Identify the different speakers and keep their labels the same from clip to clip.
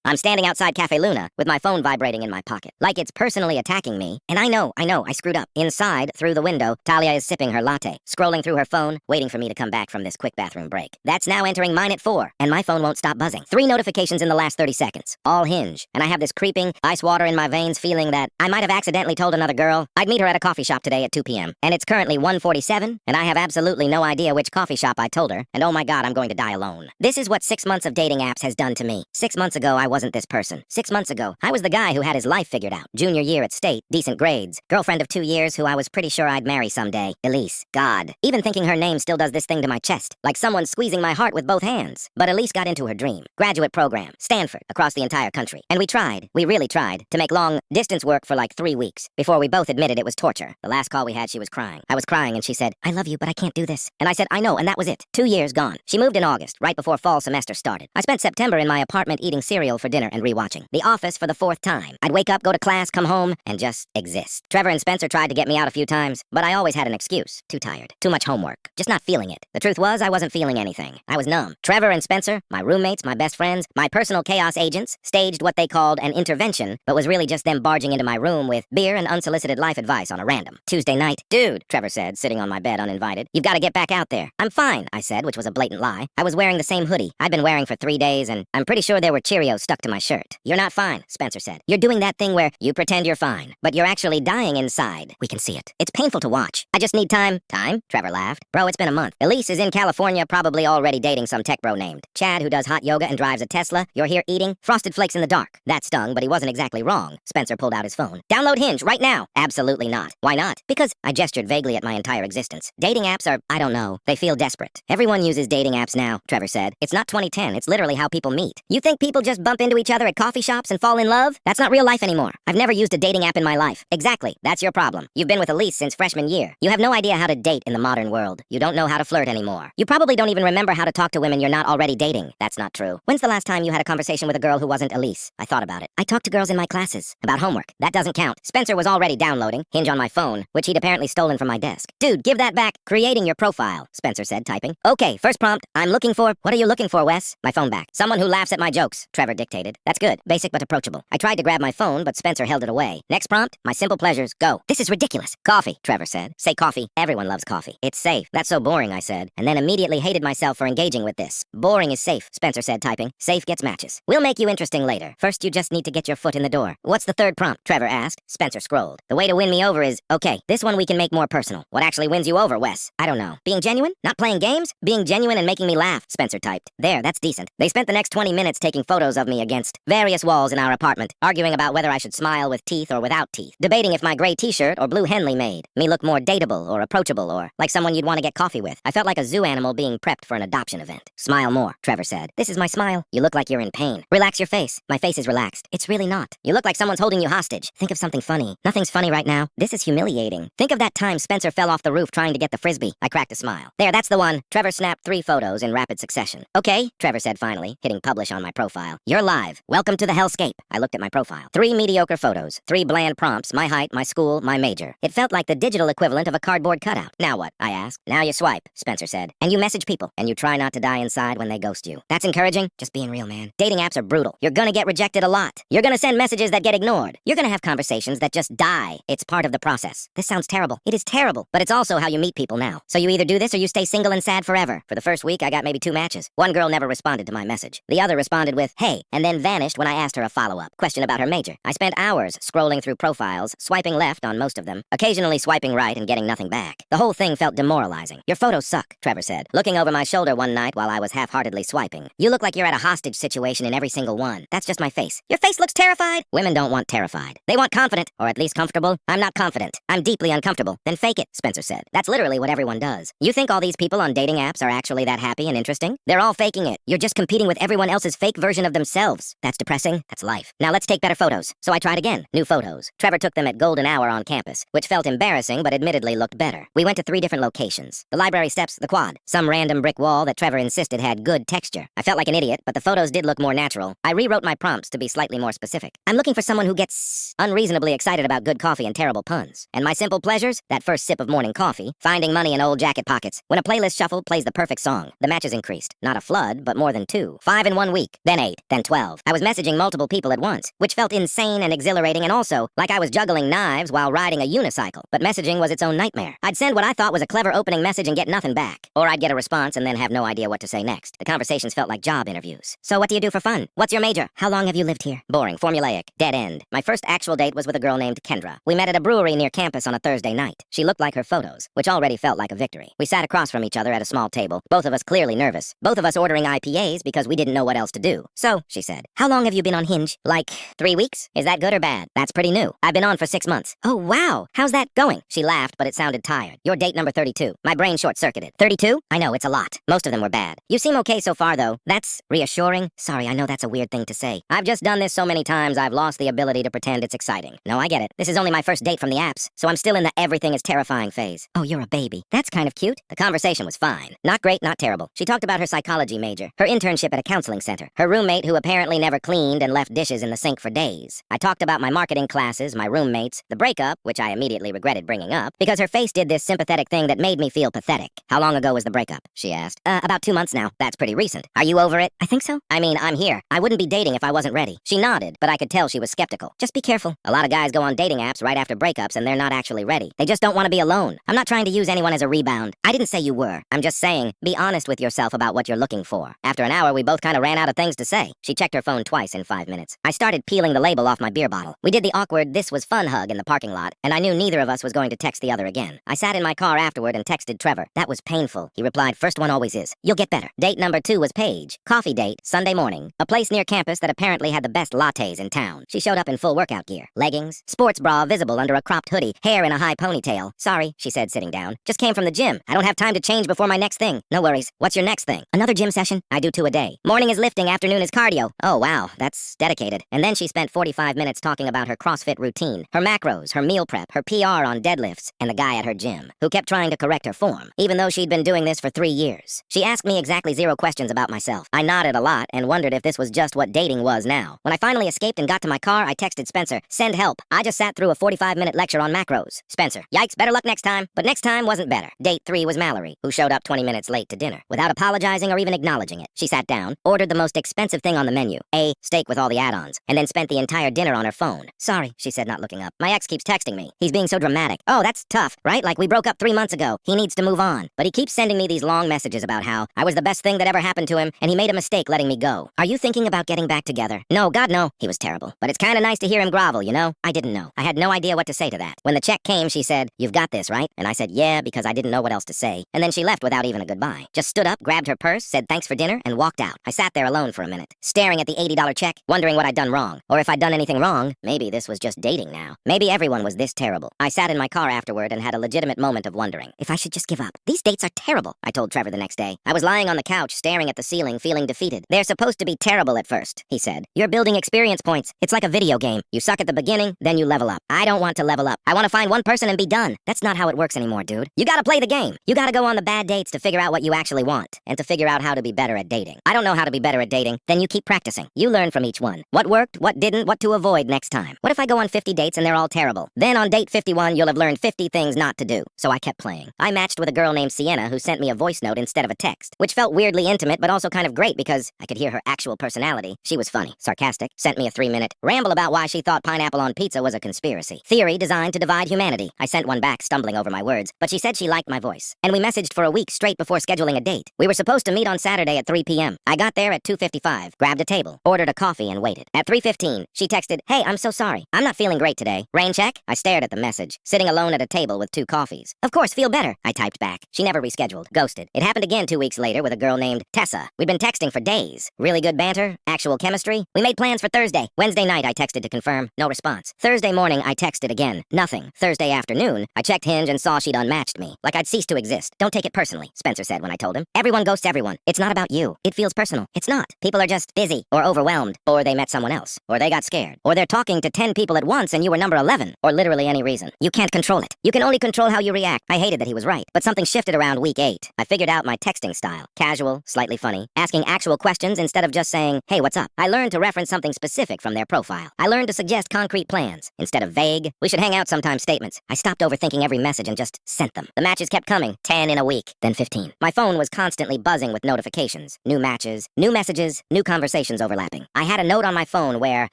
Speaker 1: I'm standing outside Cafe Luna with my phone vibrating in my pocket, like it's personally attacking me. And I know, I screwed up. Inside, through the window, Talia is sipping her latte, scrolling through her phone, waiting for me to come back from this quick bathroom break. That's now entering mine at 4, and my phone won't stop buzzing. 3 notifications in the last 30 seconds, all Hinge. And I have this creeping, ice water in my veins feeling that I might have accidentally told another girl I'd meet her at a coffee shop today at 2 p.m. And it's currently 1:47, and I have absolutely no idea which coffee shop I told her, and oh my god, I'm going to die alone. This is what 6 months of dating apps has done to me. 6 months ago, I wasn't this person. 6 months ago, I was the guy who had his life figured out. Junior year at state, decent grades, girlfriend of 2 years who I was pretty sure I'd marry someday. Elise. God. Even thinking her name still does this thing to my chest, like someone squeezing my heart with both hands. But Elise got into her dream. Graduate program, Stanford, across the entire country. And we really tried, to make long distance work for like 3 weeks, before we both admitted it was torture. The last call we had, she was crying. I was crying and she said, "I love you, but I can't do this." And I said, "I know," and that was it. 2 years gone. She moved in August, right before fall semester started. I spent September in my apartment eating cereal for dinner and rewatching The Office for the 4th time. I'd wake up, go to class, come home, and just exist. Trevor and Spencer tried to get me out a few times, but I always had an excuse. Too tired. Too much homework. Just not feeling it. The truth was, I wasn't feeling anything. I was numb. Trevor and Spencer, my roommates, my best friends, my personal chaos agents, staged what they called an intervention, but was really just them barging into my room with beer and unsolicited life advice on a random Tuesday night. "Dude," Trevor said, sitting on my bed uninvited, "you've got to get back out there." "I'm fine," I said, which was a blatant lie. I was wearing the same hoodie I'd been wearing for 3 days, and I'm pretty sure there were Cheerios stuck to my shirt. "You're not fine," Spencer said. "You're doing that thing where you pretend you're fine, but you're actually dying inside. We can see it. It's painful to watch. I just need time." "Time?" Trevor laughed. "Bro, it's been a month. Elise is in California, probably already dating some tech bro named Chad who does hot yoga and drives a Tesla. You're here eating Frosted Flakes in the dark." That stung, but he wasn't exactly wrong. Spencer pulled out his phone. "Download Hinge right now." "Absolutely not." "Why not?" "Because," I gestured vaguely at my entire existence. "Dating apps are, I don't know, they feel desperate. Everyone uses dating apps now," Trevor said. "It's not 2010, it's literally how people meet. You think people just bump into each other at coffee shops and fall in love? That's not real life anymore. I've never used a dating app in my life." "Exactly, that's your problem. You've been with Elise since freshman year. You have no idea how to date in the modern world. You don't know how to flirt anymore. You probably don't even remember how to talk to women you're not already dating." "That's not true. When's the last time you had a conversation with a girl who wasn't Elise?" I thought about it. "I talked to girls in my classes about homework. That doesn't count." Spencer was already downloading Hinge on my phone, which he'd apparently stolen from my desk. "Dude, give that back. Creating your profile," Spencer said, typing. "Okay, first prompt. I'm looking for..." "What are you looking for, Wes?" My phone back. "Someone who laughs at my jokes," Trevor dictated. "That's good. Basic but approachable." I tried to grab my phone, but Spencer held it away. "Next prompt. My simple pleasures. Go." "This is ridiculous." "Coffee," Trevor said. "Say coffee. Everyone loves coffee. It's safe." "That's so boring," I said, and then immediately hated myself for engaging with this. "Boring is safe," Spencer said, typing. "Safe gets matches. We'll make you interesting later. First, you just need to get your foot in the door." "What's the third prompt?" Trevor asked. Spencer scrolled. "The way to win me over is, okay, this one we can make more personal." "What actually wins you over, Wes?" "I don't know. Being genuine? Not playing games? Being genuine and making me laugh," Spencer typed. "There, that's decent." They spent the next 20 minutes taking photos of me against various walls in our apartment, arguing about whether I should smile with teeth or without teeth, debating if my gray t-shirt or blue Henley made me look more dateable or approachable or like someone you'd want to get coffee with. I felt like a zoo animal being prepped for an adoption event. "Smile more," Trevor said. "This is my smile." "You look like you're in pain." "Relax your face." My face is relaxed. "It's really not." "You look like someone's holding you hostage." "Think of something funny." "Nothing's funny right now. This is humiliating." "Think of that time Spencer fell off the roof trying to get the frisbee." I cracked a smile. "There, that's the one." Trevor snapped 3 photos in rapid succession. "Okay," Trevor said finally, hitting publish on my profile. "You're live. Welcome to the hellscape." I looked at my profile. 3 mediocre photos, 3 bland prompts, my height, my school, my major. It felt like the digital equivalent of a cardboard cutout. "Now what?" I asked. "Now you swipe," Spencer said. "And you message people. And you try not to die inside when they ghost you." "That's encouraging." "Just being real, man. Dating apps are brutal. You're gonna get rejected a lot. You're gonna send messages that get ignored. You're gonna have conversations that just die. It's part of the process." This sounds terrible. It is terrible. But it's also how you meet people now. So you either do this or you stay single and sad forever. For the first week, I got maybe 2 matches. One girl never responded to my message. The other responded with, "Hey," and then vanished when I asked her a follow-up question about her major. I spent hours scrolling through profiles, swiping left on most of them, occasionally swiping right and getting nothing back. The whole thing felt demoralizing. "Your photos suck," Trevor said, looking over my shoulder one night while I was half-heartedly swiping. "You look like you're at a hostage situation in every single one." "That's just my face." "Your face looks terrified." "Women don't want terrified. They want confident, or at least comfortable." "I'm not confident. I'm deeply uncomfortable." "Then fake it," Spencer said. "That's literally what everyone does." "You think all these people on dating apps are actually that happy and interesting? They're all faking it. You're just competing with everyone else's fake version of themselves." "That's depressing. That's life. Now let's take better photos." So I tried again. New photos. Trevor took them at golden hour on campus, which felt embarrassing but admittedly looked better. We went to 3 different locations. The library steps, the quad, some random brick wall that Trevor insisted had good texture. I felt like an idiot, but the photos did look more natural. I rewrote my prompts to be slightly more specific. "I'm looking for someone who gets unreasonably excited about good coffee and terrible puns. And my simple pleasures, that first sip of morning coffee, finding money in old jacket pockets. When a playlist shuffle plays the perfect song." The matches increased. Not a flood, but more than 2. 5 in 1 week, then 8, then 12. 12. I was messaging multiple people at once, which felt insane and exhilarating and also like I was juggling knives while riding a unicycle. But messaging was its own nightmare. I'd send what I thought was a clever opening message and get nothing back. Or I'd get a response and then have no idea what to say next. The conversations felt like job interviews. So what do you do for fun? What's your major? How long have you lived here? Boring, formulaic, dead end. My first actual date was with a girl named Kendra. We met at a brewery near campus on a Thursday night. She looked like her photos, which already felt like a victory. We sat across from each other at a small table, both of us clearly nervous. Both of us ordering IPAs because we didn't know what else to do. So, she said, how long have you been on Hinge? Like 3 weeks? Is that good or bad? That's pretty new. I've been on for 6 months. Oh, wow. How's that going? She laughed, but it sounded tired. You're date number 32. My brain short-circuited. 32? I know, it's a lot. Most of them were bad. You seem okay so far, though. That's reassuring. Sorry, I know that's a weird thing to say. I've just done this so many times, I've lost the ability to pretend it's exciting. No, I get it. This is only my first date from the apps, so I'm still in the everything is terrifying phase. Oh, you're a baby. That's kind of cute. The conversation was fine. Not great, not terrible. She talked about her psychology major, her internship at a counseling center, her roommate who apparently never cleaned and left dishes in the sink for days. I talked about my marketing classes, my roommates, the breakup, which I immediately regretted bringing up, because her face did this sympathetic thing that made me feel pathetic. How long ago was the breakup? She asked. About 2 months now. That's pretty recent. Are you over it? I think so. I mean, I'm here. I wouldn't be dating if I wasn't ready. She nodded, but I could tell she was skeptical. Just be careful. A lot of guys go on dating apps right after breakups and they're not actually ready. They just don't want to be alone. I'm not trying to use anyone as a rebound. I didn't say you were. I'm just saying, be honest with yourself about what you're looking for. After an hour, we both kind of ran out of things to say. She checked her phone twice in 5 minutes. I started peeling the label off my beer bottle. We did the awkward "this was fun" hug in the parking lot, and I knew neither of us was going to text the other again. I sat in my car afterward and texted Trevor. That was painful. He replied, first one always is. You'll get better. Date number 2 was Paige. Coffee date, Sunday morning. A place near campus that apparently had the best lattes in town. She showed up in full workout gear. Leggings, sports bra visible under a cropped hoodie, hair in a high ponytail. Sorry, she said, sitting down. Just came from the gym. I don't have time to change before my next thing. No worries. What's your next thing? Another gym session? I do 2 a day. Morning is lifting, afternoon is cardio. Oh, wow, that's dedicated. And then she spent 45 minutes talking about her CrossFit routine, her macros, her meal prep, her PR on deadlifts, and the guy at her gym, who kept trying to correct her form, even though she'd been doing this for 3 years. She asked me exactly 0 questions about myself. I nodded a lot and wondered if this was just what dating was now. When I finally escaped and got to my car, I texted Spencer, send help. I just sat through a 45-minute lecture on macros. Spencer, yikes, better luck next time. But next time wasn't better. Date 3 was Mallory, who showed up 20 minutes late to dinner, without apologizing or even acknowledging it. She sat down, ordered the most expensive thing on the menu, a steak with all the add-ons, and then spent the entire dinner on her phone. Sorry, she said, not looking up. My ex keeps texting me. He's being so dramatic. Oh, that's tough, right? Like we broke up 3 months ago. He needs to move on. But he keeps sending me these long messages about how I was the best thing that ever happened to him, and he made a mistake letting me go. Are you thinking about getting back together? No, God, no. He was terrible. But it's kind of nice to hear him grovel, you know? I didn't know. I had no idea what to say to that. When the check came, she said, you've got this, right? And I said, yeah, because I didn't know what else to say. And then she left without even a goodbye. Just stood up, grabbed her purse, said thanks for dinner, and walked out. I sat there alone for a minute, staring at the $80 check, wondering what I'd done wrong. Or if I'd done anything wrong, maybe this was just dating now. Maybe everyone was this terrible. I sat in my car afterward and had a legitimate moment of wondering if I should just give up. These dates are terrible, I told Trevor the next day. I was lying on the couch, staring at the ceiling, feeling defeated. They're supposed to be terrible at first, he said. You're building experience points. It's like a video game. You suck at the beginning, then you level up. I don't want to level up. I want to find one person and be done. That's not how it works anymore, dude. You gotta play the game. You gotta go on the bad dates to figure out what you actually want, and to figure out how to be better at dating. I don't know how to be better at dating. Then you keep practicing. You learn from each one. What worked, what didn't, what to avoid next time. What if I go on 50 dates and they're all terrible? Then on date 51, you'll have learned 50 things not to do. So I kept playing. I matched with a girl named Sienna who sent me a voice note instead of a text, which felt weirdly intimate but also kind of great because I could hear her actual personality. She was funny, sarcastic, sent me a 3-minute ramble about why she thought pineapple on pizza was a conspiracy. Theory designed to divide humanity. I sent one back, stumbling over my words, but she said she liked my voice. And we messaged for a week straight before scheduling a date. We were supposed to meet on Saturday at 3 p.m. I got there at 2:55, grabbed a table, ordered a coffee, and waited. At 3:15, she texted, hey, I'm so sorry. I'm not feeling great today. Rain check? I stared at the message, sitting alone at a table with 2 coffees. Of course, feel better, I typed back. She never rescheduled, ghosted. It happened again 2 weeks later with a girl named Tessa. We'd been texting for days. Really good banter, actual chemistry. We made plans for Thursday. Wednesday night, I texted to confirm. No response. Thursday morning, I texted again. Nothing. Thursday afternoon, I checked Hinge and saw she'd unmatched me. Like I'd ceased to exist. Don't take it personally, Spencer said when I told him. Everyone ghosts everyone. It's not about you. It feels personal. It's not. People are just busy, or overwhelmed, or they met someone else, or they got scared, or they're talking to 10 people at once and you were number 11, or literally any reason. You can't control it. You can only control how you react. I hated that he was right, but something shifted around week 8. I figured out my texting style. Casual, slightly funny, asking actual questions instead of just saying, hey, what's up? I learned to reference something specific from their profile. I learned to suggest concrete plans instead of vague, we should hang out sometime statements. I stopped overthinking every message and just sent them. The matches kept coming, 10 in a week, then 15. My phone was constantly buzzing with notifications. New matches, new messages, new conversations. conversations overlapping. I had a note on my phone where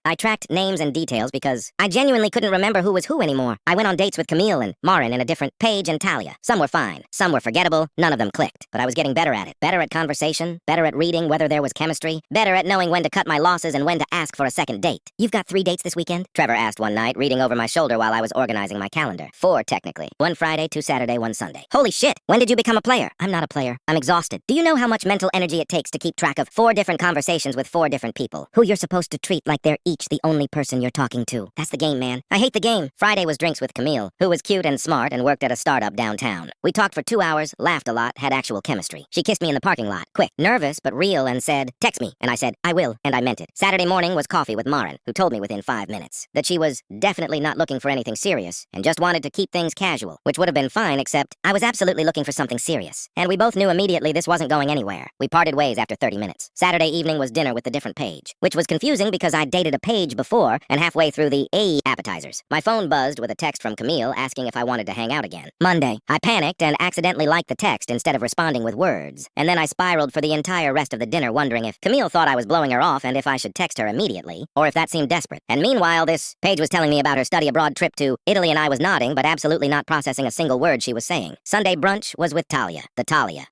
Speaker 1: I tracked names and details because I genuinely couldn't remember who was who anymore. I went on dates with Camille and Marin in a different Paige and Talia. Some were fine, some were forgettable, none of them clicked. But I was getting better at it. Better at conversation, better at reading whether there was chemistry, better at knowing when to cut my losses and when to ask for a second date. You've got 3 dates this weekend? Trevor asked one night, reading over my shoulder while I was organizing my calendar. 4, technically. 1 Friday, 2 Saturday, 1 Sunday. Holy shit! When did you become a player? I'm not a player. I'm exhausted. Do you know how much mental energy it takes to keep track of 4 different conversations with 4 different people, who you're supposed to treat like they're each the only person you're talking to? That's the game, man. I hate the game. Friday was drinks with Camille, who was cute and smart and worked at a startup downtown. We talked for 2 hours, laughed a lot, had actual chemistry. She kissed me in the parking lot, quick, nervous but real, and said, "Text me." And I said, "I will," and I meant it. Saturday morning was coffee with Marin, who told me within 5 minutes that she was definitely not looking for anything serious and just wanted to keep things casual, which would have been fine, except I was absolutely looking for something serious. And we both knew immediately this wasn't going anywhere. We parted ways after 30 minutes. Saturday evening was dinner with the different Paige, which was confusing because I'd dated a Paige before and halfway through the appetizers. My phone buzzed with a text from Camille asking if I wanted to hang out again. Monday, I panicked and accidentally liked the text instead of responding with words. And then I spiraled for the entire rest of the dinner wondering if Camille thought I was blowing her off and if I should text her immediately, or if that seemed desperate. And meanwhile, this Paige was telling me about her study abroad trip to Italy and I was nodding but absolutely not processing a single word she was saying. Sunday brunch was with Talia,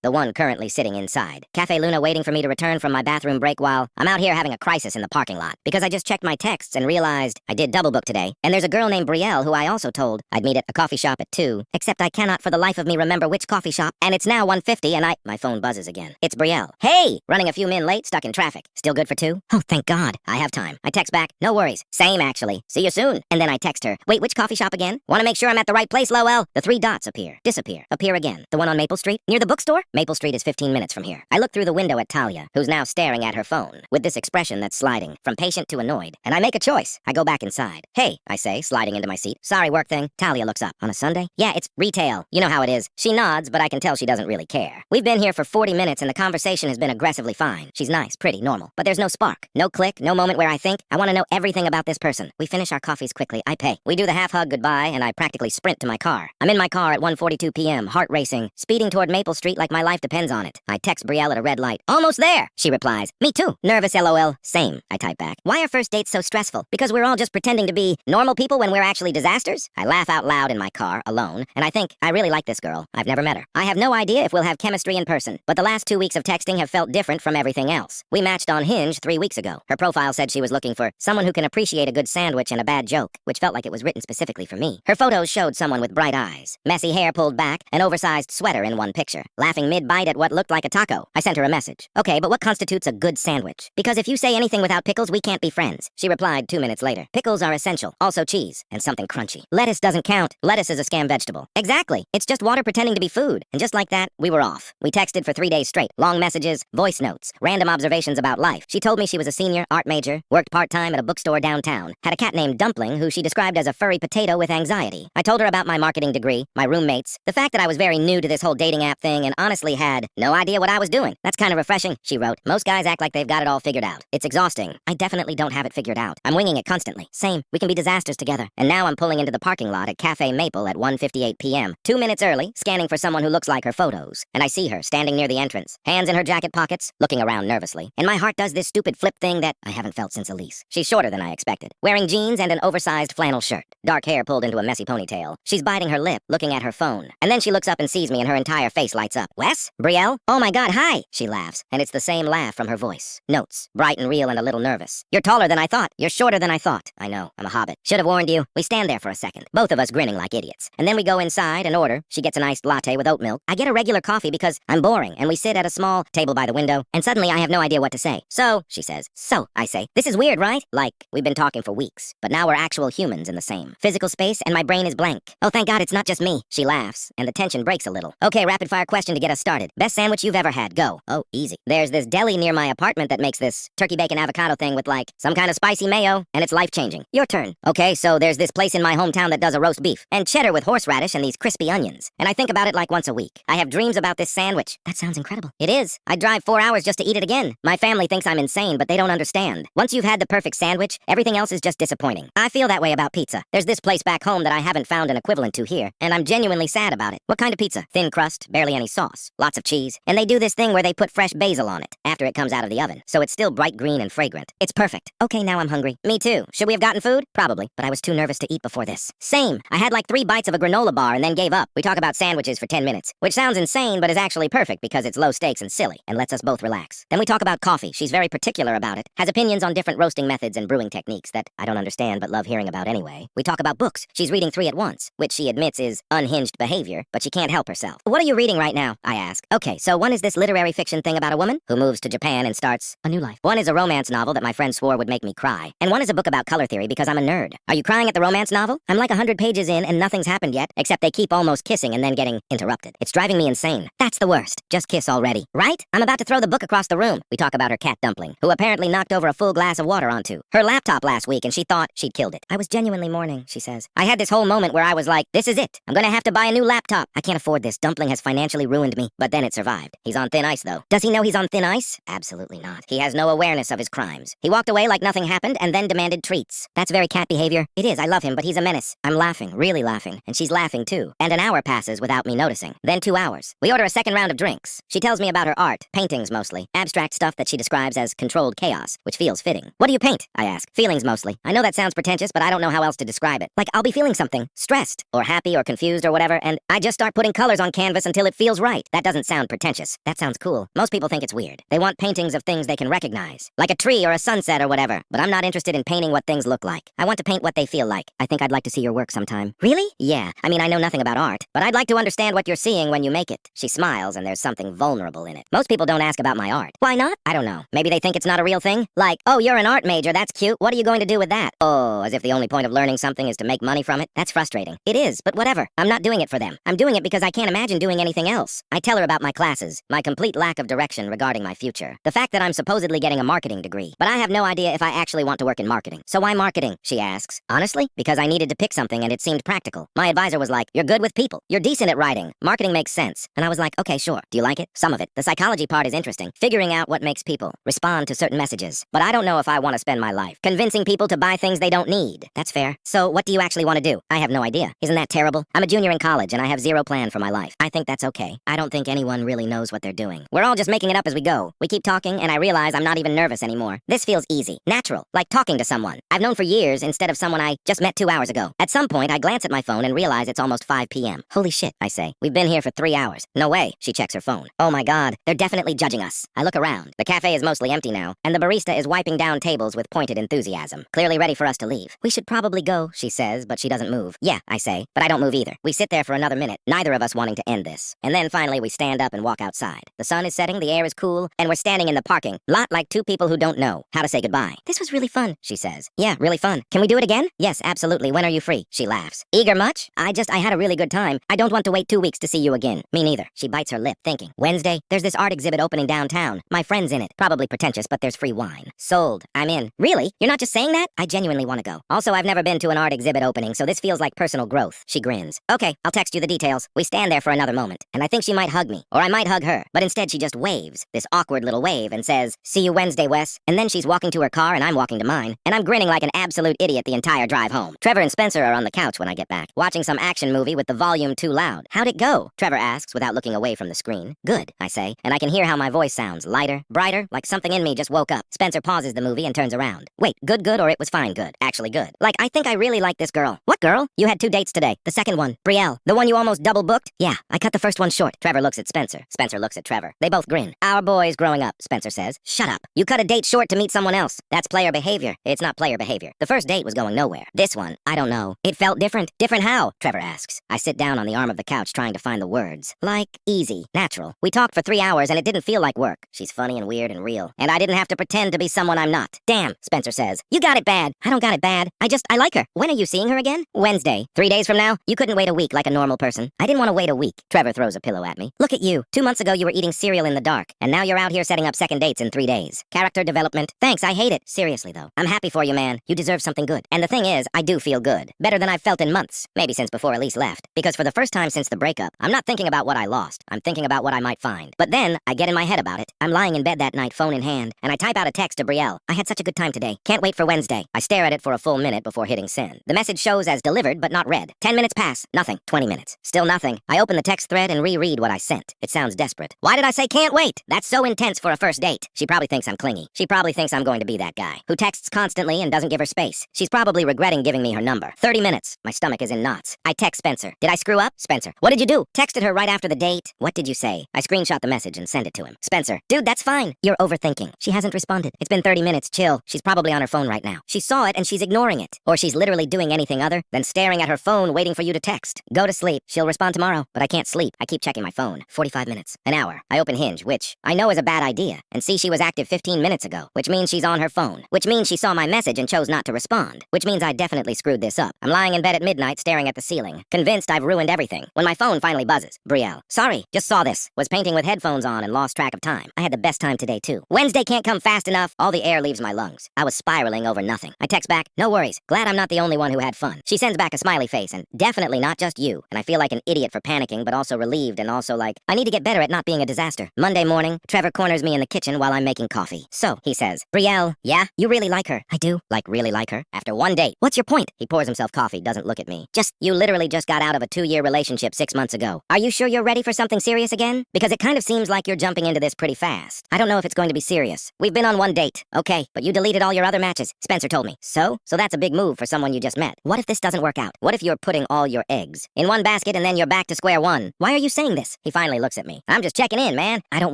Speaker 1: the one currently sitting inside. Cafe Luna waiting for me to return from my bathroom break while I'm out here having a crisis in the parking lot because I just checked my texts and realized I did double book today, and there's a girl named Brielle who I also told I'd meet at a coffee shop at 2, except I cannot for the life of me remember which coffee shop, and it's now 1:50 and my phone buzzes again. It's Brielle. "Hey! Running a few min late, stuck in traffic. Still good for 2? Oh, thank God. I have time." I text back, "No worries. Same, actually. See you soon." And then I text her, "Wait, which coffee shop again? Want to make sure I'm at the right place, Lowell." The 3 dots appear, disappear, appear again. The one on Maple Street? Near the bookstore? Maple Street is 15 minutes from here. I look through the window at Talia, who's now staring at her phone, with this expression that's sliding, from patient to annoyed, and I make a choice. I go back inside. "Hey," I say, sliding into my seat. "Sorry, work thing." Talia looks up. "On a Sunday?" "Yeah, it's retail. You know how it is." She nods, but I can tell she doesn't really care. We've been here for 40 minutes and the conversation has been aggressively fine. She's nice, pretty, normal. But there's no spark, no click, no moment where I think, I want to know everything about this person. We finish our coffees quickly. I pay. We do the half-hug goodbye, and I practically sprint to my car. I'm in my car at 1:42 p.m., heart racing, speeding toward Maple Street like my life depends on it. I text Brielle at a red light. "Almost there!" She replies. "Me too." Nervous LOL. "Same," I type back. "Why are first dates so stressful? Because we're all just pretending to be normal people when we're actually disasters?" I laugh out loud in my car, alone, and I think, I really like this girl. I've never met her. I have no idea if we'll have chemistry in person, but the last 2 weeks of texting have felt different from everything else. We matched on Hinge 3 weeks ago. Her profile said she was looking for someone who can appreciate a good sandwich and a bad joke, which felt like it was written specifically for me. Her photos showed someone with bright eyes, messy hair pulled back, an oversized sweater in one picture, laughing mid-bite at what looked like a taco. I sent her a message. "Okay, but what constitutes a good sandwich? Because if you say anything without pickles, we can't be friends." She replied 2 minutes later. "Pickles are essential. Also cheese. And something crunchy. Lettuce doesn't count. Lettuce is a scam vegetable." Exactly. It's just water pretending to be food. And just like that, we were off. We texted for 3 days straight. Long messages, voice notes, random observations about life. She told me she was a senior, art major, worked part-time at a bookstore downtown, had a cat named Dumpling who she described as a furry potato with anxiety. I told her about my marketing degree, my roommates, the fact that I was very new to this whole dating app thing and honestly had no idea what I was doing. "That's kind of refreshing," she wrote. "Most guys act like they've got it all figured out. It's exhausting. I definitely don't have it figured out. I'm winging it constantly. Same. We can be disasters together." And now I'm pulling into the parking lot at Cafe Maple at 1:58 p.m., 2 minutes early, scanning for someone who looks like her photos. And I see her standing near the entrance, hands in her jacket pockets, looking around nervously. And my heart does this stupid flip thing that I haven't felt since Elise. She's shorter than I expected, wearing jeans and an oversized flannel shirt, dark hair pulled into a messy ponytail. She's biting her lip, looking at her phone. And then she looks up and sees me and her entire face lights up. "Wes? Brielle? Oh my God, hi!" She laughs, and it's the same laugh from her voice. Notes, bright and real and a little nervous. "You're taller than I thought. You're shorter than I thought." I know, I'm a hobbit. Should have warned you. We stand there for a second, both of us grinning like idiots. And then we go inside and order. She gets an iced latte with oat milk. I get a regular coffee because I'm boring, and we sit at a small table by the window, and suddenly I have no idea what to say. "So," she says. "So," I say. "This is weird, right? Like, we've been talking for weeks, but now we're actual humans in the same physical space, and my brain is blank. Oh, thank God it's not just me." She laughs, and the tension breaks a little. "Okay, rapid-fire question to get us started. Best sandwich you've ever had. Go." "Oh, easy. There's this deli near my apartment that makes this turkey bacon avocado thing with, like, some kind of spicy mayo, and it's life-changing." "Your turn." "Okay, so there's this place in my hometown that does a roast beef, and cheddar with horseradish and these crispy onions, and I think about it like once a week. I have dreams about this sandwich." "That sounds incredible." "It is. I'd drive 4 hours just to eat it again. My family thinks I'm insane, but they don't understand. Once you've had the perfect sandwich, everything else is just disappointing. I feel that way about pizza. There's this place back home that I haven't found an equivalent to here, and I'm genuinely sad about it." "What kind of pizza?" "Thin crust, barely any sauce, lots of cheese, and they do this thing where they put fresh basil on it after it comes out of the oven, so it's but still bright green and fragrant. It's perfect. Okay, now I'm hungry. Me too. Should we have gotten food? Probably, but I was too nervous to eat before this. Same. I had like 3 bites of a granola bar and then gave up. We talk about sandwiches for 10 minutes, which sounds insane, but is actually perfect because it's low stakes and silly, and lets us both relax. Then we talk about coffee. She's very particular about it, has opinions on different roasting methods and brewing techniques that I don't understand but love hearing about anyway. We talk about books. She's reading 3 at once, which she admits is unhinged behavior, but she can't help herself. What are you reading right now? I ask. Okay, so one is this literary fiction thing about a woman who moves to Japan and starts a new life. One is a romance novel that my friend swore would make me cry. And one is a book about color theory because I'm a nerd. Are you crying at the romance novel? I'm like 100 pages in and nothing's happened yet, except they keep almost kissing and then getting interrupted. It's driving me insane. That's the worst. Just kiss already. Right? I'm about to throw the book across the room. We talk about her cat Dumpling, who apparently knocked over a full glass of water onto her laptop last week and she thought she'd killed it. I was genuinely mourning, she says. I had this whole moment where I was like, this is it. I'm gonna have to buy a new laptop. I can't afford this. Dumpling has financially ruined me. But then it survived. He's on thin ice, though. Does he know he's on thin ice? Absolutely not. He has no awareness of his crimes. He walked away like nothing happened and then demanded treats. That's very cat behavior. It is. I love him, but he's a menace. I'm laughing, really laughing, and she's laughing too. And an hour passes without me noticing. Then 2 hours. We order a second round of drinks. She tells me about her art, paintings mostly, abstract stuff that she describes as controlled chaos, which feels fitting. What do you paint? I ask. Feelings mostly. I know that sounds pretentious, but I don't know how else to describe it. Like I'll be feeling something, stressed, or happy, or confused, or whatever, and I just start putting colors on canvas until it feels right. That doesn't sound pretentious. That sounds cool. Most people think it's weird. They want paintings of things they can recognize, like a tree or a sunset or whatever, but I'm not interested in painting what things look like. I want to paint what they feel like. I think I'd like to see your work sometime. Really? Yeah. I mean, I know nothing about art, but I'd like to understand what you're seeing when you make it. She smiles and there's something vulnerable in it. Most people don't ask about my art. Why not? I don't know. Maybe they think it's not a real thing? Like, oh, you're an art major, that's cute. What are you going to do with that? Oh, as if the only point of learning something is to make money from it? That's frustrating. It is, but whatever. I'm not doing it for them. I'm doing it because I can't imagine doing anything else. I tell her about my classes, my complete lack of direction regarding my future, the fact that I'm supposedly getting a marketing degree, but I have no idea if I actually want to work in marketing. So why marketing? She asks. Honestly, because I needed to pick something and it seemed practical. My advisor was like, you're good with people. You're decent at writing. Marketing makes sense. And I was like, okay, sure. Do you like it? Some of it. The psychology part is interesting. Figuring out what makes people respond to certain messages. But I don't know if I want to spend my life convincing people to buy things they don't need. That's fair. So what do you actually want to do? I have no idea. Isn't that terrible? I'm a junior in college and I have zero plan for my life. I think that's okay. I don't think anyone really knows what they're doing. We're all just making it up as we go. We keep talking and I realize I'm not even nervous anymore. This feels easy, natural, like talking to someone I've known for years instead of someone I just met 2 hours ago. At some point, I glance at my phone and realize it's almost 5 p.m. Holy shit, I say. We've been here for 3 hours. No way. She checks her phone. Oh my god, they're definitely judging us. I look around. The cafe is mostly empty now, and the barista is wiping down tables with pointed enthusiasm, clearly ready for us to leave. We should probably go, she says, but she doesn't move. Yeah, I say, but I don't move either. We sit there for another minute, neither of us wanting to end this. And then finally we stand up and walk outside. The sun is setting, the air is cool, and we're standing in the parking lot like two people who don't know how to say goodbye. This was really fun, she says. Yeah, really fun. Can we do it again? Yes, absolutely. When are you free? She laughs. Eager much? I had a really good time. I don't want to wait 2 weeks to see you again. Me neither. She bites her lip, thinking. Wednesday, there's this art exhibit opening downtown. My friend's in it. Probably pretentious, but there's free wine. Sold. I'm in. Really? You're not just saying that? I genuinely want to go. Also, I've never been to an art exhibit opening, so this feels like personal growth. She grins. Okay, I'll text you the details. We stand there for another moment, and I think she might hug me, or I might hug her, but instead she just waves, this awkward little wave, and says, see you Wednesday, Wes. And then she's walking to her car, and I'm walking to mine, and I'm grinning like an absolute idiot the entire drive home. Trevor and Spencer are on the couch when I get back, watching some action movie with the volume too loud. How'd it go? Trevor asks without looking away from the screen. Good, I say, and I can hear how my voice sounds, lighter, brighter, like something in me just woke up. Spencer pauses the movie and turns around. Wait, good, or it was fine good? Actually good. Like, I think I really like this girl. What girl? You had 2 dates today. The second one, Brielle. The one you almost double booked? Yeah, I cut the first one short. Trevor looks at Spencer. Spencer looks at Trevor. They both grin. Our boy's growing up, Spencer says. Shut up. You cut a date short to meet someone else. That's player behavior. It's not player behavior. The first date was going nowhere. This one, I don't know. It felt different. Different how? Trevor asks. I sit down on the arm of the couch trying to find the words. Like, easy, natural. We talked for 3 hours and it didn't feel like work. She's funny and weird and real. And I didn't have to pretend to be someone I'm not. Damn, Spencer says. You got it bad. I don't got it bad. I like her. When are you seeing her again? Wednesday. 3 days from now? You couldn't wait a week like a normal person. I didn't want to wait a week. Trevor throws a pillow at me. Look at you. 2 months ago you were eating cereal in the dark. And now you're out here setting up second dates in 3 days. Character development. Thanks, I hate it. Seriously though. I'm happy for you, man. You deserve something good. And the thing is, I do feel good. Better than I've felt in months. Maybe since before Elise left. Because for the first time since the breakup, I'm not thinking about what I lost. I'm thinking about what I might find. But then, I get in my head about it. I'm lying in bed that night, phone in hand, and I type out a text to Brielle. I had such a good time today. Can't wait for Wednesday. I stare at it for a full minute before hitting send. The message shows as delivered but not read. 10 minutes pass. Nothing. 20 minutes. Still nothing. I open the text thread and reread what I sent. It sounds desperate. Why did I say can't wait? That's so intense for a first date. She probably probably thinks I'm clingy. She probably thinks I'm going to be that guy who texts constantly and doesn't give her space. She's probably regretting giving me her number. 30 minutes. My stomach is in knots. I text Spencer. Did I screw up? Spencer. What did you do? Texted her right after the date. What did you say? I screenshot the message and sent it to him. Spencer. Dude, that's fine. You're overthinking. She hasn't responded. It's been 30 minutes. Chill. She's probably on her phone right now. She saw it and she's ignoring it. Or she's literally doing anything other than staring at her phone waiting for you to text. Go to sleep. She'll respond tomorrow. But I can't sleep. I keep checking my phone. 45 minutes. An hour. I open Hinge, which I know is a bad idea, and see she was active 15 minutes ago, which means she's on her phone, which means she saw my message and chose not to respond, which means I definitely screwed this up. I'm lying in bed at midnight staring at the ceiling, convinced I've ruined everything, when my phone finally buzzes. Brielle. Sorry, just saw this. Was painting with headphones on and lost track of time. I had the best time today too. Wednesday can't come fast enough. All the air leaves my lungs. I was spiraling over nothing. I text back, no worries. Glad I'm not the only one who had fun. She sends back a smiley face and definitely not just you. And I feel like an idiot for panicking, but also relieved and also like, I need to get better at not being a disaster. Monday morning, Trevor corners me in the kitchen while I'm making coffee. So, he says, Brielle, yeah? You really like her? I do. Like really like her? After one date. What's your point? He pours himself coffee, doesn't look at me. You literally just got out of a 2-year relationship 6 months ago. Are you sure you're ready for something serious again? Because it kind of seems like you're jumping into this pretty fast. I don't know if it's going to be serious. We've been on one date. Okay, but you deleted all your other matches. Spencer told me. So that's a big move for someone you just met. What if this doesn't work out? What if you're putting all your eggs in one basket and then you're back to square one? Why are you saying this? He finally looks at me. I'm just checking in, man. I don't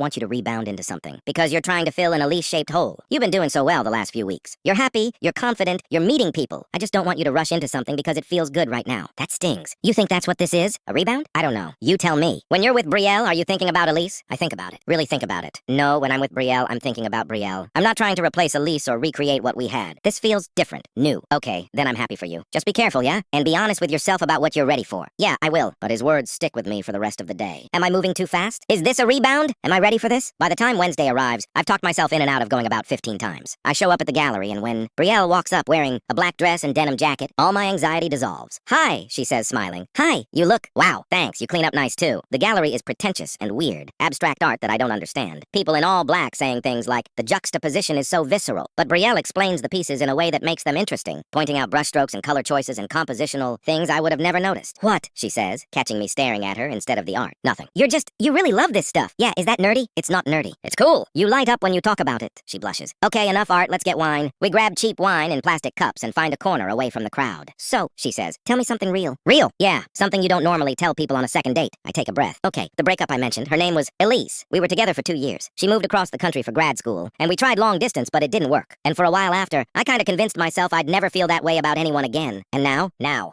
Speaker 1: want you to rebound into something because you're trying to fill an Elise-shaped hole. You've been doing so well the last few weeks. You're happy, you're confident, you're meeting people. I just don't want you to rush into something because it feels good right now. That stings. You think that's what this is? A rebound? I don't know. You tell me. When you're with Brielle, are you thinking about Elise? I think about it. Really think about it. No, when I'm with Brielle, I'm thinking about Brielle. I'm not trying to replace Elise or recreate what we had. This feels different, new. Okay, then I'm happy for you. Just be careful, yeah? And be honest with yourself about what you're ready for. Yeah, I will. But his words stick with me for the rest of the day. Am I moving too fast? Is this a rebound? Am I ready for this? By the time Wednesday arrives, I've talked myself in and out of going about 15 times. I show up at the gallery, and when Brielle walks up wearing a black dress and denim jacket, all my anxiety dissolves. Hi, she says, smiling. Hi, you look. Wow, thanks. You clean up nice too. The gallery is pretentious and weird. Abstract art that I don't understand. People in all black saying things like, the juxtaposition is so visceral. But Brielle explains the pieces in a way that makes them interesting, pointing out brushstrokes and color choices and compositional things I would have never noticed. What? She says, catching me staring at her instead of the art. Nothing. You really love this stuff. Yeah, is that nerdy? It's not nerdy. It's cool. You light up when you talk about it. She blushes. Okay, enough art. Let's get wine. We grab cheap wine in plastic cups and find a corner away from the crowd. So, she says, tell me something real. Real? Yeah, something you don't normally tell people on a second date. I take a breath. Okay, the breakup I mentioned, her name was Elise. We were together for 2 years. She moved across the country for grad school, and we tried long distance, but it didn't work. And for a while after, I kinda convinced myself I'd never feel that way about anyone again. And now,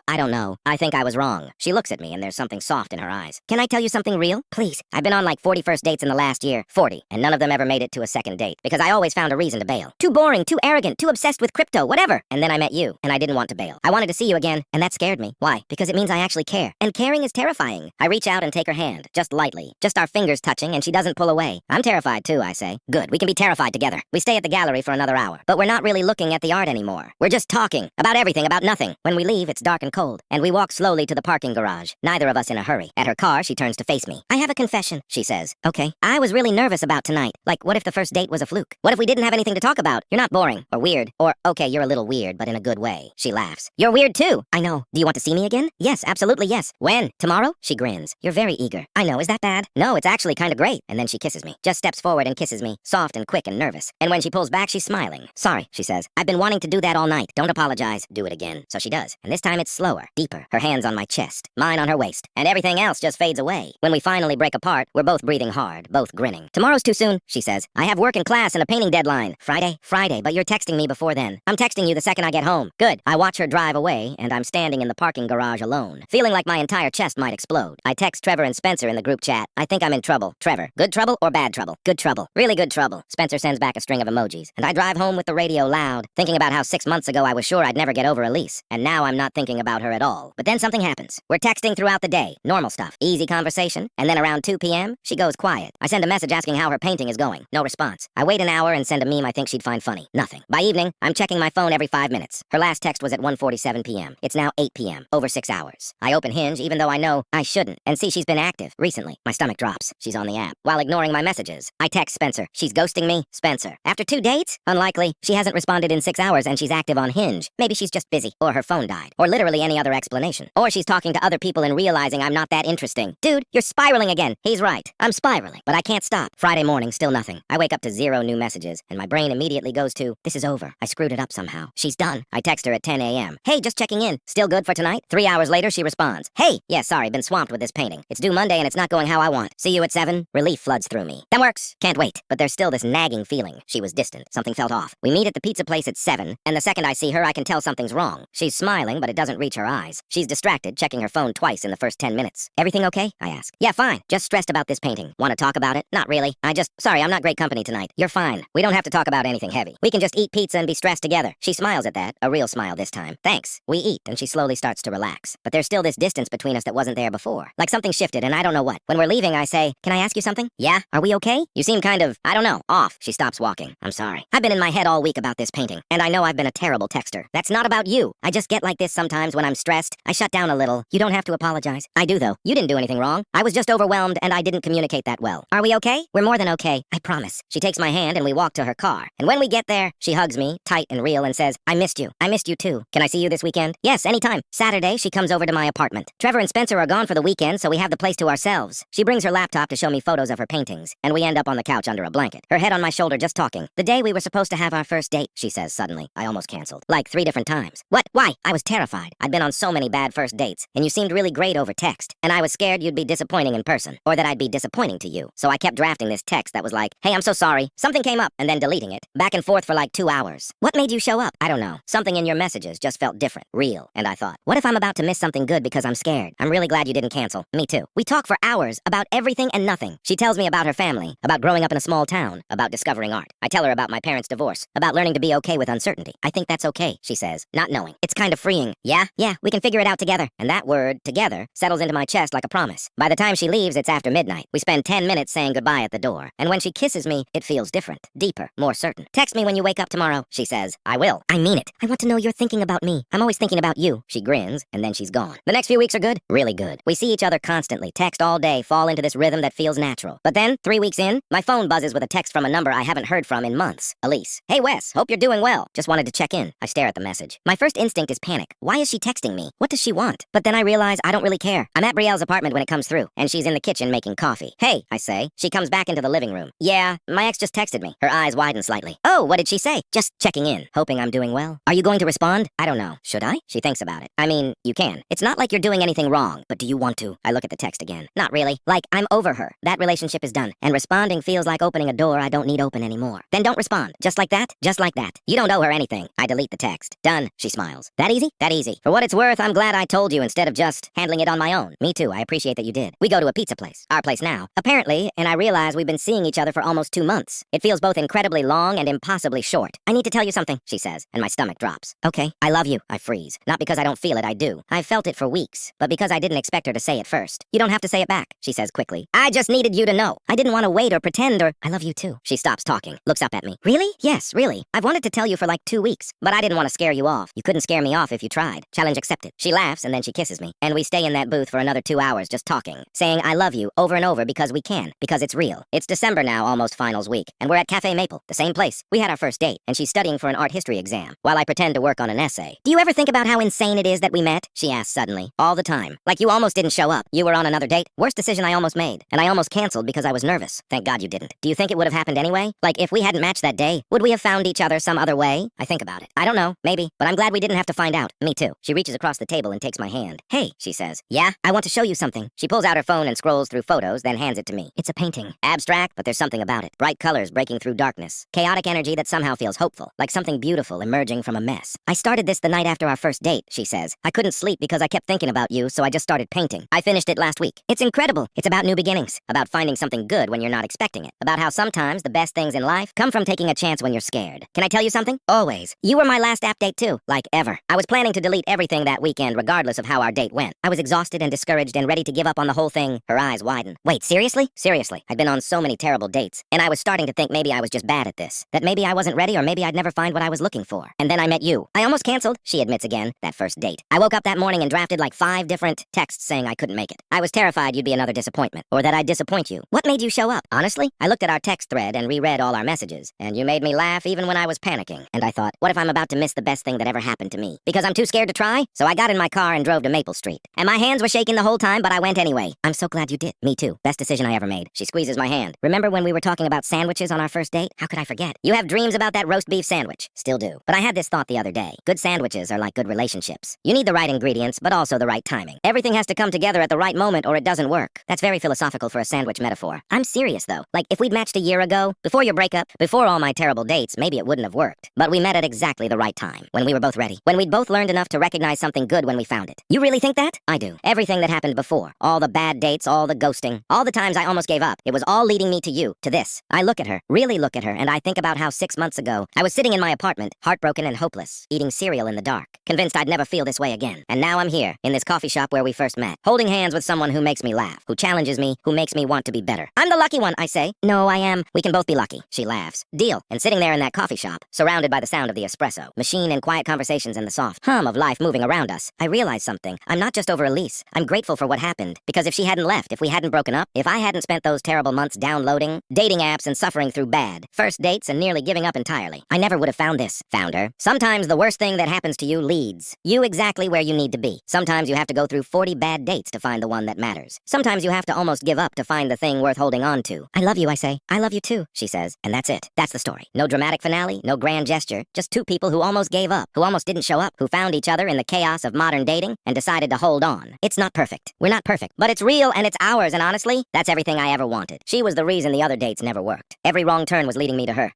Speaker 1: I don't know. I think I was wrong. She looks at me and there's something soft in her eyes. Can I tell you something real? Please. I've been on like 40 first dates in the last year. 40. And none of them ever made it to a second date. Because I always found a reason to bail. Too boring, too arrogant, too obsessed with crypto, whatever. And then I met you, and I didn't want to bail. I wanted to see you again, and that scared me. Why? Because it means I actually care. And caring is terrifying. I reach out and take her hand, just lightly. Just our fingers touching, and she doesn't pull away. I'm terrified too, I say. Good, we can be terrified together. We stay at the gallery for another hour. But we're not really looking at the art anymore. We're just talking. About everything, about nothing. When we leave, it's dark and cold. And we walk slowly to the parking garage. Neither of us in a hurry. At her car, she turns to face me. I have a confession, she says. Okay. I was really nervous about tonight. Like, what if the first date was a fluke? What if we didn't have anything to talk about? You're not boring, or weird, or, okay, you're a little weird, but in a good way. She laughs. You're weird too. I know. Do you want to see me again? Yes, absolutely yes. When? Tomorrow? She grins. You're very eager. I know, is that bad? No, it's actually kinda great. And then she kisses me. Just steps forward and kisses me. Soft and quick and nervous. And when she pulls back, she's smiling. Sorry, she says. I've been wanting to do that all night. Don't apologize. Do it again. So she does. And this time it's slower, deeper. Her hands on my chest, mine on her waist. And everything else just fades away. When we finally break apart, we're both breathing hard, both grinning. Tomorrow's too soon, she says. I have work and class and a painting deadline. Friday, but you're texting me before then. I'm texting you the second I get home. Good. I watch her drive away, and I'm standing in the parking garage alone, feeling like my entire chest might explode. I text Trevor and Spencer in the group chat. I think I'm in trouble. Trevor, good trouble or bad trouble? Good trouble. Really good trouble. Spencer sends back a string of emojis, and I drive home with the radio loud, thinking about how 6 months ago I was sure I'd never get over Elise, and now I'm not thinking about her at all. But then something happens. We're texting throughout the day. Normal stuff. Easy conversation. And then around 2 p.m., she goes quiet. I send a message asking how her painting is going. No response. I wait an hour and send a meme I think she'd find funny. Nothing. By evening, I'm checking my phone every 5 minutes. Her last text was at 1:47 p.m. It's now 8 p.m. Over 6 hours. I open Hinge even though I know I shouldn't, and see she's been active recently. My stomach drops. She's on the app. While ignoring my messages, I text Spencer. She's ghosting me. Spencer. After 2 dates? Unlikely. She hasn't responded in 6 hours and she's active on Hinge. Maybe she's just busy. Or her phone died. Or literally any other explanation. Or she's talking to other people and realizing I'm not that interesting. Dude, you're spiraling again. He's right. I'm spiraling. But I can't stop. Friday morning, still nothing. I wake up to 0 new messages, and my brain immediately goes to, this is over. I screwed it up somehow. She's done. I text her at 10 a.m. Hey, just checking in. Still good for tonight? 3 hours later, she responds. Hey, yeah, sorry, been swamped with this painting. It's due Monday and it's not going how I want. See you at 7. Relief floods through me. That works. Can't wait. But there's still this nagging feeling. She was distant. Something felt off. We meet at the pizza place at 7, and the second I see her, I can tell something's wrong. She's smiling, but it doesn't reach her eyes. She's distracted, checking her phone twice in the first 10 minutes. Everything okay? I ask. Yeah, fine. Just stressed about this painting. Want to talk about it? Not really. Sorry, I'm not great company tonight. You're fine. We don't have to talk about anything heavy. We can just eat pizza and be stressed together. She smiles at that, a real smile this time. Thanks. We eat, and she slowly starts to relax. But there's still this distance between us that wasn't there before. Like something shifted, and I don't know what. When we're leaving, I say, can I ask you something? Yeah? Are we okay? You seem kind of, I don't know, off. She stops walking. I'm sorry. I've been in my head all week about this painting, and I know I've been a terrible texter. That's not about you. I just get like this sometimes when I'm stressed. I shut down a little. You don't have to apologize. I do, though. You didn't do anything wrong. I was just overwhelmed, and I didn't communicate that well. Are we okay? We're more than okay. I promise. She takes my hand, and we walk to her car. And when we get there, she hugs me, tight and real, and says, I missed you. I missed you too. Can I see you this weekend? Yes, anytime. Saturday, she comes over to my apartment. Trevor and Spencer are gone for the weekend, so we have the place to ourselves. She brings her laptop to show me photos of her paintings, and we end up on the couch under a blanket, her head on my shoulder just talking. The day we were supposed to have our first date, she says suddenly. I almost canceled. Like 3 different times. What? Why? I was terrified. I'd been on so many bad first dates, and you seemed really great over text, and I was scared you'd be disappointing in person, or that I'd be disappointing to you. So I kept drafting this text that was like, hey, I'm so sorry. Something came up, and then deleting it. Back and forth for like 2 hours. What made you show up? I don't know. Something in your messages just felt different, real, and I thought, what if I'm about to miss something good because I'm scared? I'm really glad you didn't cancel. Me too. We talk for hours about everything and nothing. She tells me about her family, about growing up in a small town, about discovering art. I tell her about my parents' divorce, about learning to be okay with uncertainty. I think that's okay, she says, not knowing. It's kind of freeing. Yeah, we can figure it out together. And that word, together, settles into my chest like a promise. By the time she leaves, it's after midnight. We spend 10 minutes saying goodbye at the door. And when she kisses me, it feels different, deeper, more certain. Text me when you wake up tomorrow, she says. I will. I mean it. I want to know you're thinking about me. I'm always thinking about you. She grins, and then she's gone. The next few weeks are good? Really good. We see each other constantly, text all day, fall into this rhythm that feels natural. But then, 3 weeks in, my phone buzzes with a text from a number I haven't heard from in months. Elise. Hey Wes, hope you're doing well. Just wanted to check in. I stare at the message. My first instinct is panic. Why is she texting me? What does she want? But then I realize I don't really care. I'm at Brielle's apartment when it comes through, and she's in the kitchen making coffee. Hey, I say. She comes back into the living room. Yeah, my ex just texted me. Her eyes widen slightly. Oh, what did she say? Just checking in, hoping I'm doing well. Are you going to respond? I don't know. Should I? She thinks about it. I mean, you can. It's not like you're doing anything wrong, but do you want to? I look at the text again. Not really. Like, I'm over her. That relationship is done, and responding feels like opening a door I don't need open anymore. Then don't respond. Just like that? Just like that. You don't owe her anything. I delete the text. Done. She smiles. That easy? That easy. For what it's worth, I'm glad I told you instead of just handling it on my own. Me too. I appreciate that you did. We go to a pizza place. Our place now. Apparently, and I realize we've been seeing each other for almost 2 months. It feels both incredibly long and impossibly short. I need to tell you something, she says, and my stomach drops. Okay, I love you. I freeze. Not because I don't feel it, I do. I've felt it for weeks, but because I didn't expect her to say it first. You don't have to say it back, she says quickly. I just needed you to know. I didn't want to wait or pretend or I love you too. She stops talking, looks up at me. Really? Yes, really. I've wanted to tell you for like 2 weeks, but I didn't want to scare you off. You couldn't scare me off if you tried. Challenge accepted. She laughs and then she kisses me, and we stay in that booth for another 2 hours just talking, saying I love you over and over because we can, because it's real. It's December now, almost finals week, and we're at Cafe Maple, the same place. We had our first date, and she's studying for an art history exam, while I pretend to work on an essay. Do you ever think about how insane it is that we met? She asks suddenly. All the time. Like you almost didn't show up. You were on another date. Worst decision I almost made. And I almost canceled because I was nervous. Thank God you didn't. Do you think it would have happened anyway? Like if we hadn't matched that day, would we have found each other some other way? I think about it. I don't know. Maybe. But I'm glad we didn't have to find out. Me too. She reaches across the table and takes my hand. Hey, she says. Yeah? I want to show you something. She pulls out her phone and scrolls through photos, then hands it to me. It's a painting. Abstract, but there's something about it. Bright colors breaking through darkness. Chaotic energy that somehow feels hopeful. Like something beautiful emerging from a mess. I started this the night after our first date, she says. I couldn't sleep because I kept thinking about you, so I just started painting. I finished it last week. It's incredible. It's about new beginnings. About finding something good when you're not expecting it. About how sometimes the best things in life come from taking a chance when you're scared. Can I tell you something? Always. You were my last app date too. Like ever. I was planning to delete everything that weekend regardless of how our date went. I was exhausted and discouraged and ready to give up on the whole thing. Her eyes widen. Wait, seriously? Seriously. I'd been on so many terrible dates, and I was starting to think maybe I was just bad at this. That maybe I wasn't ready or maybe I'd never find what I was looking for. And then I met you. I almost canceled, she admits again, that first date. I woke up that morning and drafted like 5 different texts saying I couldn't make it. I was terrified you'd be another disappointment, or that I'd disappoint you. What made you show up? Honestly, I looked at our text thread and reread all our messages, and you made me laugh even when I was panicking. And I thought, what if I'm about to miss the best thing that ever happened to me? Because I'm too scared to try? So I got in my car and drove to Maple Street. And my hands were shaking the whole time, but I went anyway. I'm so glad you did. Me too. Best decision I ever made. She squeezes my hand. Remember when we were talking about sandwiches on our first date? How could I forget? You have dreams about that roast beef sandwich. Still do. But I had this thought the other day. Good sandwiches are like good relationships. You need the right ingredients, but also the right timing. Everything has to come together at the right moment or it doesn't work. That's very philosophical for a sandwich metaphor. I'm serious though. Like if we'd matched a year ago, before your breakup, before all my terrible dates, maybe it wouldn't have worked. But we met at exactly the right time. When we were both ready. When we'd both learned enough to recognize something good when we found it. You really think that? I do. Everything that happened before. All the bad dates, all the ghosting, all the times I almost gave up. It was all leading me to you, to this. I look at her, really look at her, and I think about how 6 months ago, I was sitting in my apartment, heartbroken and hopeless, eating cereal in the dark, convinced I'd never feel this way again. And now I'm here, in this coffee shop where we first met, holding hands with someone who makes me laugh, who challenges me, who makes me want to be better. I'm the lucky one, I say. No, I am. We can both be lucky. She laughs. Deal. And sitting there in that coffee shop, surrounded by the sound of the espresso, machine and quiet conversations and the soft hum of life moving around us, I realize something. I'm not just over Elise. I'm grateful for what happened. Because if she hadn't left, if we hadn't broken up, if I hadn't spent those terrible months downloading, dating apps and suffering through bad first dates and nearly giving up entirely, I never would have found this. Found her. Sometimes the worst thing that happens to you leads you exactly where you need to be. Sometimes you have to go through 40 bad dates to find the one that matters. Sometimes you have to almost give up to find the thing worth holding on to. I love you, I say. I love you too, she says. And that's it. That's the story. No dramatic finale, no grand gesture, just two people who almost gave up, who almost didn't show up, who found each other in the chaos of modern dating and decided to hold on. It's not perfect. We're not perfect, but it's real and it's ours, and honestly, that's everything I ever wanted. She was the reason the other dates never worked. Every wrong turn was leading me to her.